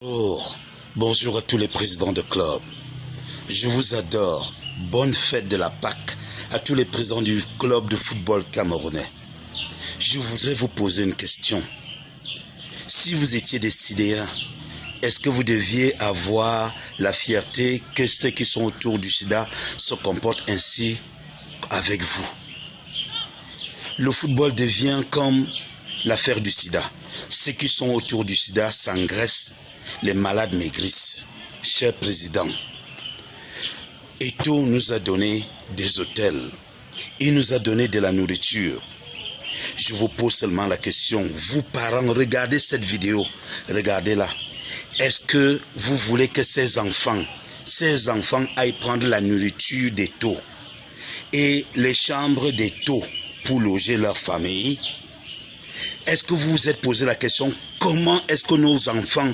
Bonjour à tous les présidents de club. Je vous adore. Bonne fête de la Pâque à tous les présidents du club de football camerounais. Je voudrais vous poser une question. Si vous étiez décidéen, est-ce que vous deviez avoir la fierté que ceux qui sont autour du sida se comportent ainsi avec vous? Le football devient comme l'affaire du sida. Ceux qui sont autour du sida s'engraissent, les malades maigrissent. Cher président, Eto'o nous a donné des hôtels, il nous a donné de la nourriture. Je vous pose seulement la question, vous parents, regardez cette vidéo, regardez-la. Est-ce que vous voulez que ces enfants aillent prendre la nourriture d'Eto'o et les chambres d'Eto'o pour loger leur famille? Est-ce que vous vous êtes posé la question, comment est-ce que nos enfants,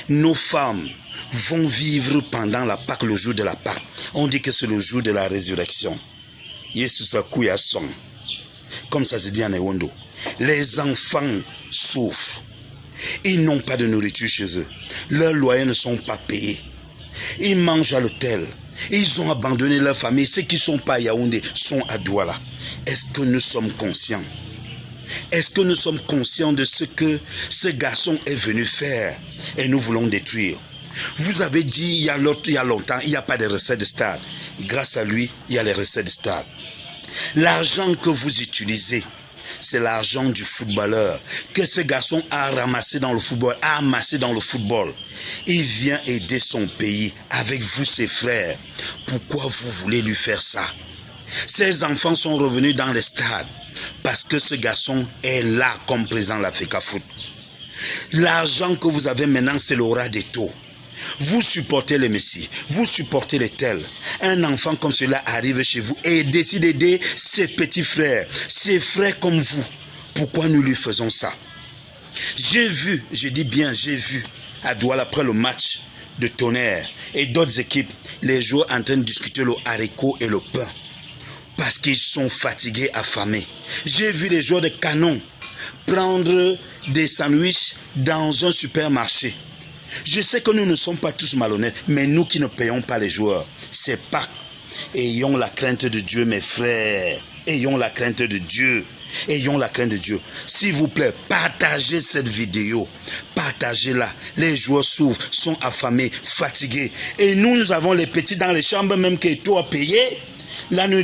nos femmes vont vivre pendant la Pâque, le jour de la Pâque? On dit que c'est le jour de la résurrection. Yesus a couillé à son. Comme ça se dit en Ewondo. Les enfants souffrent. Ils n'ont pas de nourriture chez eux. Leurs loyers ne sont pas payés. Ils mangent à l'hôtel. Ils ont abandonné leur famille. Ceux qui ne sont pas à Yaoundé sont à Douala. Est-ce que nous sommes conscients? Est-ce que nous sommes conscients de ce que ce garçon est venu faire et nous voulons détruire? Vous avez dit il y a longtemps, il n'y a pas de recettes de stade. Grâce à lui, il y a les recettes de stade. L'argent que vous utilisez, c'est l'argent du footballeur que ce garçon a ramassé dans le football, a amassé dans le football. Il vient aider son pays avec vous, ses frères. Pourquoi vous voulez lui faire ça? Ces enfants sont revenus dans les stades parce que ce garçon est là comme président de l'Africa Foot. L'argent que vous avez maintenant, c'est l'aura d'Eto'o. Vous supportez les Messi, vous supportez les tels. Un enfant comme cela arrive chez vous et décide d'aider ses petits frères, ses frères comme vous. Pourquoi nous lui faisons ça? J'ai vu, je dis bien j'ai vu, à Douala après le match de Tonnerre et d'autres équipes, les joueurs en train de discuter le haricot et le pain. Parce qu'ils sont fatigués, affamés. J'ai vu les joueurs de Canon prendre des sandwichs dans un supermarché. Je sais que nous ne sommes pas tous malhonnêtes, mais nous qui ne payons pas les joueurs, c'est pas. Ayons la crainte de Dieu, mes frères. Ayons la crainte de Dieu. Ayons la crainte de Dieu. S'il vous plaît, partagez cette vidéo. Partagez-la. Les joueurs souffrent, sont affamés, fatigués. Et nous avons les petits dans les chambres, même qu'Eto'o a payé. La nuit